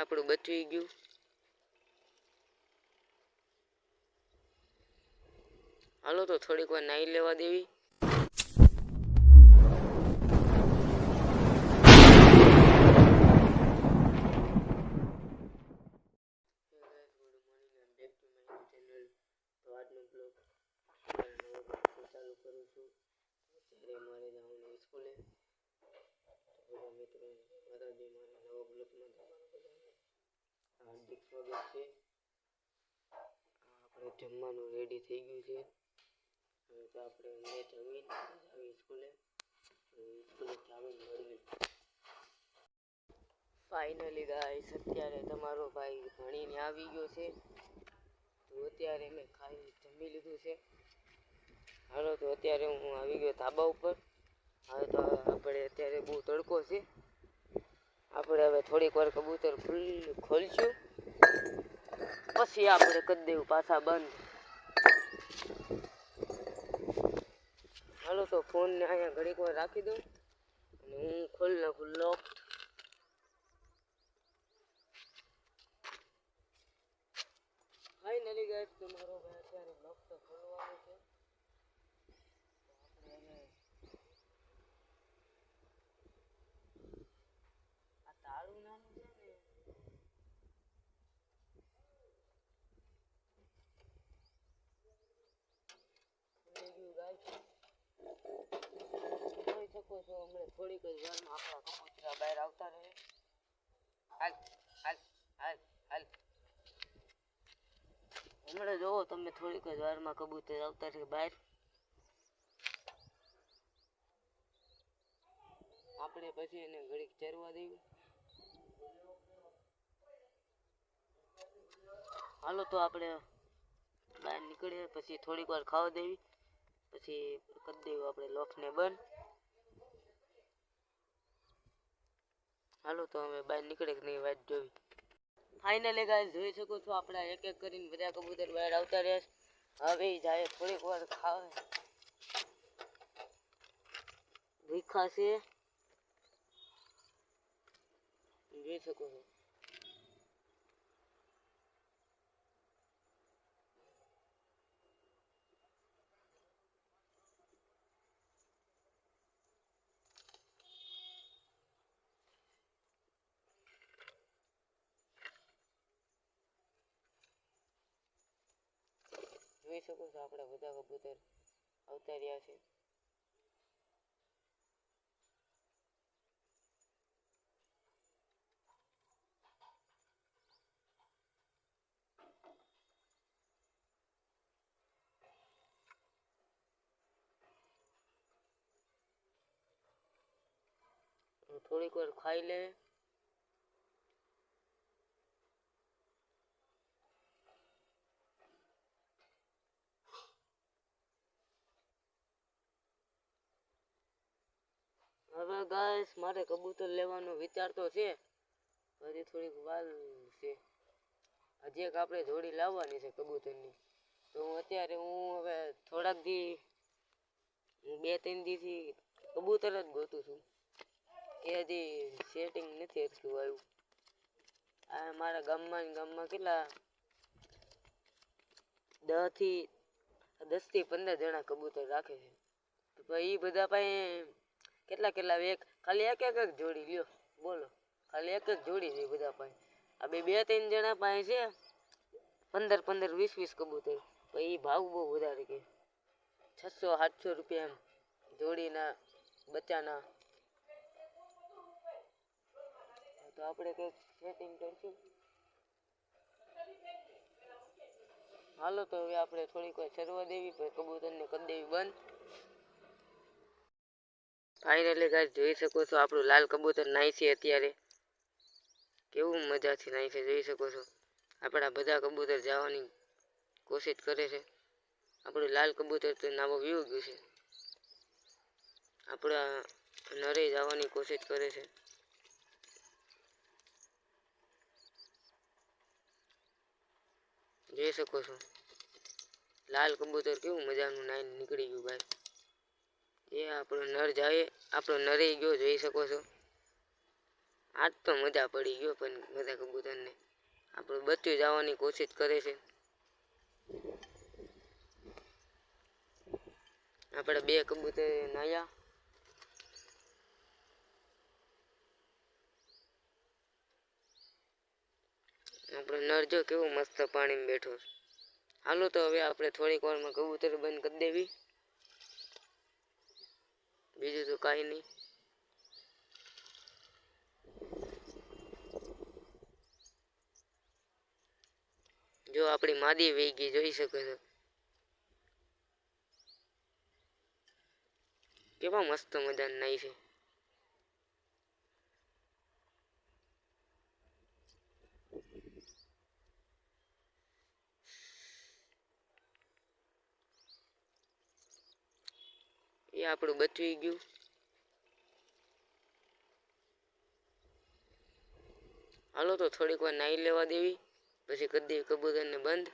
આપણું બચી ગયું. હાલો તો થોડીક વાર નાઈ લેવા દેવી. ચાલુ કરું છું. અત્યારે મારે જવાનું સ્કૂલે. બધા મિત્રો માતાજી મારા નવા બ્લોકમાં તમારા બધાને હાર્દિક સ્વાગત છે. આપણે જમવાનું રેડી થઈ ગયું છે. હવે તો આપણે જમીન આવી સ્કૂલે આવીને મળીએ. ફાઇનલી ગાઈસ અત્યારે તમારો ભાઈ ભણીને આવી ગયો છે. તો અત્યારે મેં જમી લીધું છે. હાલો તો અત્યારે હું આવી ગયો ધાબા ઉપર. હવે તો આપણે અત્યારે બહુ તડકો છે. આપણે હવે થોડીક વાર કબૂતર ખોલશું પછી આપણે કરી દેવું પાછા બંધ. હાલો તો ફોનને અહીંયા ઘડીક વાર રાખી દઉં અને હું ખોલી નાખું લોક. ફાઇનલી ગાઈસ તમારો ભાઈ અત્યારે લોક તો ખોલવાનું છે. આ તાળું નાનું છે ને જોઈ શકો છો. હમણાં થોડીક જ વારમાં આપણા કબૂતરા બહાર આવતા રહે. હાલ હાલ હાલ હાલ. હમણાં જોવો તમે થોડીક જ વારમાં કબૂતર આવતા રહે બહાર. આપણે પછી એને ઘડીક ચરવા દેવું. હાલો તો આપણે બહાર નીકળીએ પછી થોડીક વાર ખાવા દેવી પછી કરી દેવું આપણે લોફને બંધ. હાલો તો અમે બહાર નીકળે કે નહીં વાત જોવી. ફાઇનલી ગાઈસ જોઈ શકો છો આપણે એક એક કરીને બધા કબૂતર બહાર આવતા રહે. હવે જાય થોડીક વાર ખાવે ભૂખા છે જોઈ શકો છો. જોઈ શકો છો આપણા બધા કબૂતર આવતા રહ્યા છે. થોડીક વાર ખાઈ લે. હવે ગાઈસ મારે કબૂતર લેવાનો વિચાર તો છે. હજી થોડીક વાર છે. હજી એક આપણે જોડી લાવવાની છે કબૂતરની. તો અત્યારે હું હવે થોડાક દી 2-3 દીથી કબૂતર જ ગોતું છું. એ હજી સેટિંગ નથી એટલું આવ્યું. આ મારા ગામમાં કેટલા 10 થી 15 જણા કબૂતર રાખે છે. તો એ બધા પાસે કેટલા ખાલી એક જોડી લ્યો બોલો. ખાલી એક જોડી છે બધા પાસે. આ 2-3 જણા પાસે છે 15-20 કબૂતર. તો એ ભાવ બહુ વધારે કે 600-700 રૂપિયા એમ જોડીના બચ્ચાના. તો આપણે કંઈક સેટિંગ કરીશું. હાલો તો હવે આપણે થોડીક વાર ચરવા દેવી પછી કબૂતરને કરી દેવી બંધ. ફાઇનલી ગાઈસ જોઈ શકો છો આપણું લાલ કબૂતર નાય છે અત્યારે. કેવું મજાથી નાય છે જોઈ શકો છો. આપણા બધા કબૂતર જવાની કોશિશ કરે છે. આપણું લાલ કબૂતર તો નાવો વ્યૂ ગયું છે. આપણા નરે જવાની કોશિશ કરે છે. જોઈ શકો છો લાલ કબૂતર કેવું મજાનું નાઈને નીકળી ગયું ભાઈ. એ આપણો નર જાય આપણો નરે ગયો જોઈ શકો છો. આજ તો મજા પડી ગયો પણ બધા કબૂતરને આપણું બચ્ચું જવાની કોશિશ કરે છે. આપણે બે કબૂતર નાયા. આપણો નરજો કેવું મસ્ત પાણીમાં બેઠો. હાલો તો હવે આપણે થોડીક વારમાં કબૂતર બંધ કરી દેવી. બીજું તો કાંઈ નહીં. જો આપણી માદી વહી ગઈ જોઈ શકો છો. કેવા મસ્ત મજાની નાઈ છે. એ આપણું બચવી ગયું. હાલો તો થોડીક વાર નાઈ લેવા દેવી પછી કરી દેવી કબૂતરને બંધ.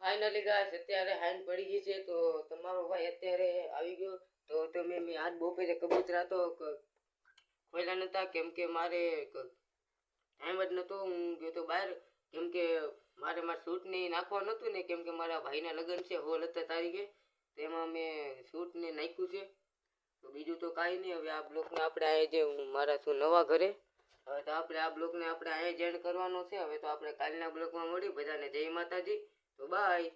ફાઇનલી ગાઈસ અત્યારે હાઈન પડી ગઈ છે તો તમારો ભાઈ અત્યારે આવી ગયો. તો તમે મેં આજ બપોરે કબૂતરા તો ખોલ્યા નતા કેમ કે મારે ટાઈમ જ નહોતો. હું ગયો તો બહાર કેમ કે મારે શૂટ ને નાખવાનું નહોતું ને કેમ કે મારા ભાઈના લગ્ન છે 16 તારીખે. તેમાં મેં શૂટ ને નાખ્યું છે. તો બીજું તો કાંઈ નહીં. હવે આ બ્લોગને આપણે આ જે મારા શું નવા ઘરે હવે તો આપણે આ બ્લોગને આપણે આ જ એન્ડ કરવાનો છે. હવે તો આપણે કાલના બ્લોગમાં મળી. બધાને જય માતાજી. તો બાય.